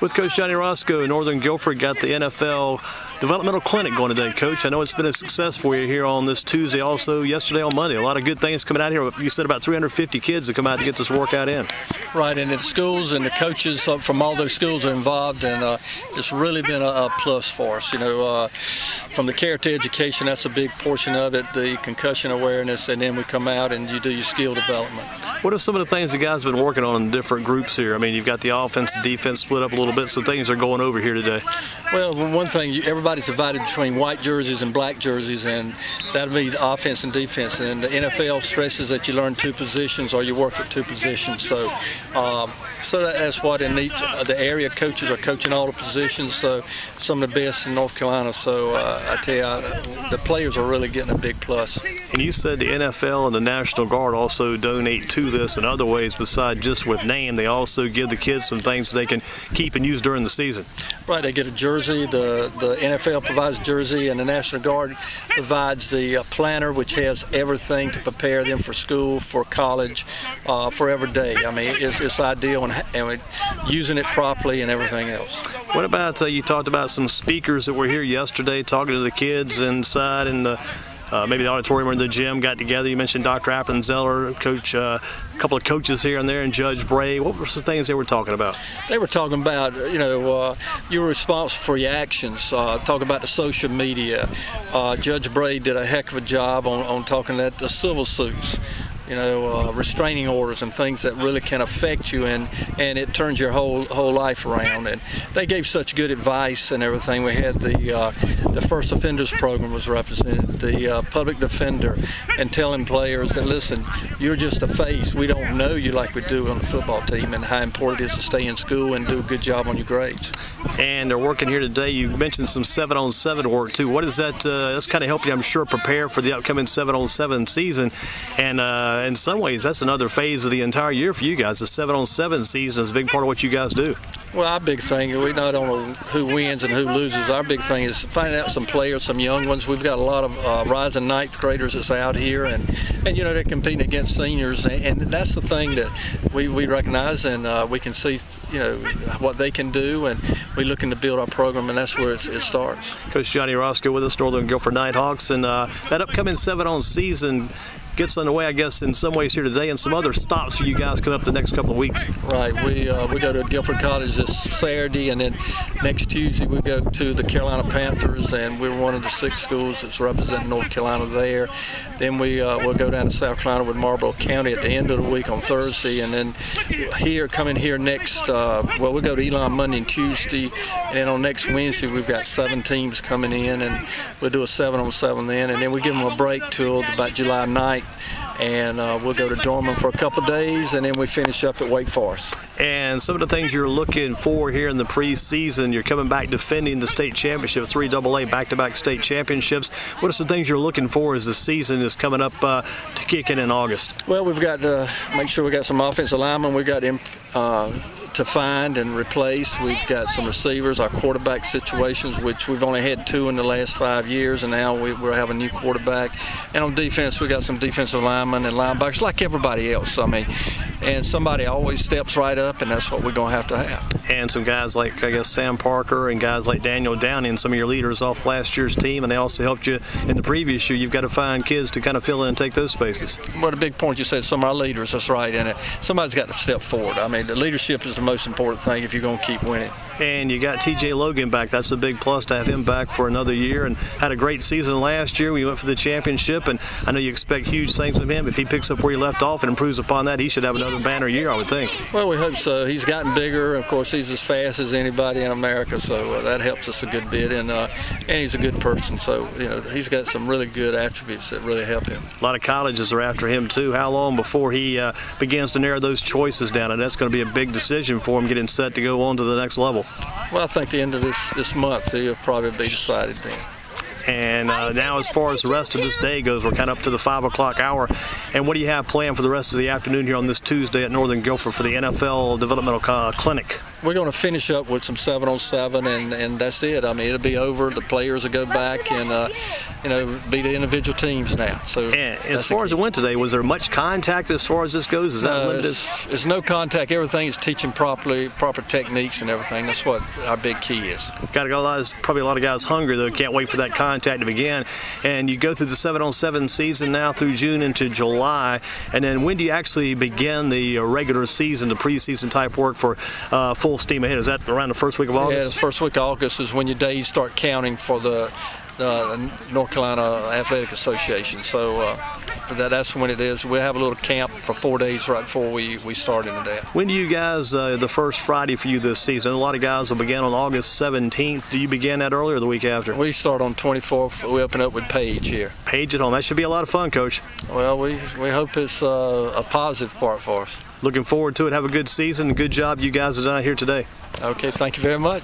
With Coach Johnny Roscoe, Northern Guilford got the NFL Developmental Clinic going today. Coach, I know it's been a success for you here on this Tuesday, also yesterday on Monday. A lot of good things coming out here. You said about 350 kids that come out to get this workout in. Right, and the schools and the coaches from all those schools are involved, and it's really been a plus for us. You know, from the care to education, that's a big portion of it, the concussion awareness, and then we come out and you do your skill development. What are some of the things the guys have been working on in different groups here? I mean, you've got the offense and defense split up a little bit, so things are going over here today. Well, one thing, everybody's divided between white jerseys and black jerseys, and that'll be the offense and defense. And the NFL stresses that you learn two positions or you work at two positions. So that's what in the area coaches are coaching all the positions. So some of the best in North Carolina. So I tell you, the players are really getting a big plus. And you said the NFL and the National Guard also donate to this in other ways besides just with name. They also give the kids some things they can keep and use during the season. Right, they get a jersey. The NFL provides a jersey, and the National Guard provides the planner, which has everything to prepare them for school, for college, for every day. I mean, it's ideal, and using it properly and everything else. What about, you talked about some speakers that were here yesterday talking to the kids inside in the maybe the auditorium or the gym, got together. You mentioned Dr. Appenzeller, coach, a couple of coaches here and there, and Judge Bray. What were some things they were talking about? They were talking about, you're responsible for your actions. Talk about the social media. Judge Bray did a heck of a job on talking about the civil suits. Restraining orders and things that really can affect you, and it turns your whole life around. And they gave such good advice and everything. We had the first offenders program was represented, the public defender, and telling players that, listen, you're just a face. We don't know you like we do on the football team, and how important it is to stay in school and do a good job on your grades. And they're working here today. You mentioned some 7-on-7 work too. What is that? That's kind of helping you, I'm sure, prepare for the upcoming 7-on-7 season. And in some ways, that's another phase of the entire year for you guys. The 7-on-7 season is a big part of what you guys do. Well, our big thing, we not know who wins and who loses. Our big thing is finding out some players, some young ones. We've got a lot of rising ninth graders that's out here, and they're competing against seniors, and that's the thing that we recognize, and we can see, what they can do, and we're looking to build our program, and that's where it starts. Coach Johnny Roscoe with us, Northern Guilford Nighthawks, and that upcoming 7-on season gets underway, I guess, in some ways here today, and some other stops for you guys coming up the next couple of weeks. Right. We go to Guilford College this Saturday, and then next Tuesday we go to the Carolina Panthers, and we're one of the 6 schools that's representing North Carolina there. Then we'll go down to South Carolina with Marlboro County at the end of the week on Thursday, and then coming here next, we'll go to Elon Monday and Tuesday, and then on next Wednesday we've got 7 teams coming in, and we'll do a 7-on-7 then, and then we give them a break till about July 9th. And we'll go to Dorman for a couple of days, and then we finish up at Wake Forest. And some of the things you're looking for here in the preseason, you're coming back defending the state championship, 3 AA back-to-back state championships. What are some things you're looking for as the season is coming up to kick in August? Well, we've got to make sure we got some offensive linemen. We've got to find and replace. We've got some receivers, our quarterback situations, which we've only had 2 in the last 5 years, and now we'll have a new quarterback. And on defense, we've got some defensive linemen and linebackers like everybody else. I mean, and somebody always steps right up, and that's what we're going to have. And some guys like, I guess, Sam Parker and guys like Daniel Downing, some of your leaders off last year's team, and they also helped you in the previous year. You've got to find kids to kind of fill in and take those spaces. What a big point you said, some of our leaders, that's right, and somebody's got to step forward. I mean, the leadership is the most important thing if you're going to keep winning. And you got TJ Logan back. That's a big plus to have him back for another year, and had a great season last year. We went for the championship, and I know you expect huge things from him. If he picks up where he left off and improves upon that, he should have another banner year, I would think. Well, we hope so. He's gotten bigger. Of course, he's as fast as anybody in America, so that helps us a good bit. And he's a good person, so he's got some really good attributes that really help him. A lot of colleges are after him too. How long before he begins to narrow those choices down? And that's going to be a big decision for him, getting set to go on to the next level. Well, I think the end of this month he'll probably be decided then. And now as far as the rest of this day goes, we're kind of up to the 5 o'clock hour. And what do you have planned for the rest of the afternoon here on this Tuesday at Northern Guilford for the NFL Developmental Clinic? we're going to finish up with some 7-on-7, and that's it. I mean, it'll be over. The players will go back and be the individual teams now. So and as far as it went today, was there much contact as far as this goes? Is that limited? It's no contact. Everything is teaching proper techniques and everything. That's what our big key is. Probably a lot of guys hungry though. Can't wait for that contact to begin. And you go through the 7-on-7 season now through June into July. And then when do you actually begin the regular season, the preseason type work for full steam ahead? Is that around the first week of August? Yeah, the first week of August is when your days start counting for the North Carolina Athletic Association. So that's when it is. We'll have a little camp for 4 days right before we start into that. When do you guys, the first Friday for you this season? A lot of guys will begin on August 17th. Do you begin that earlier or the week after? We start on 24th. We open up with Page here. Page at home. That should be a lot of fun, Coach. Well, we hope it's a positive part for us. Looking forward to it. Have a good season. Good job you guys have done here today. Okay, thank you very much.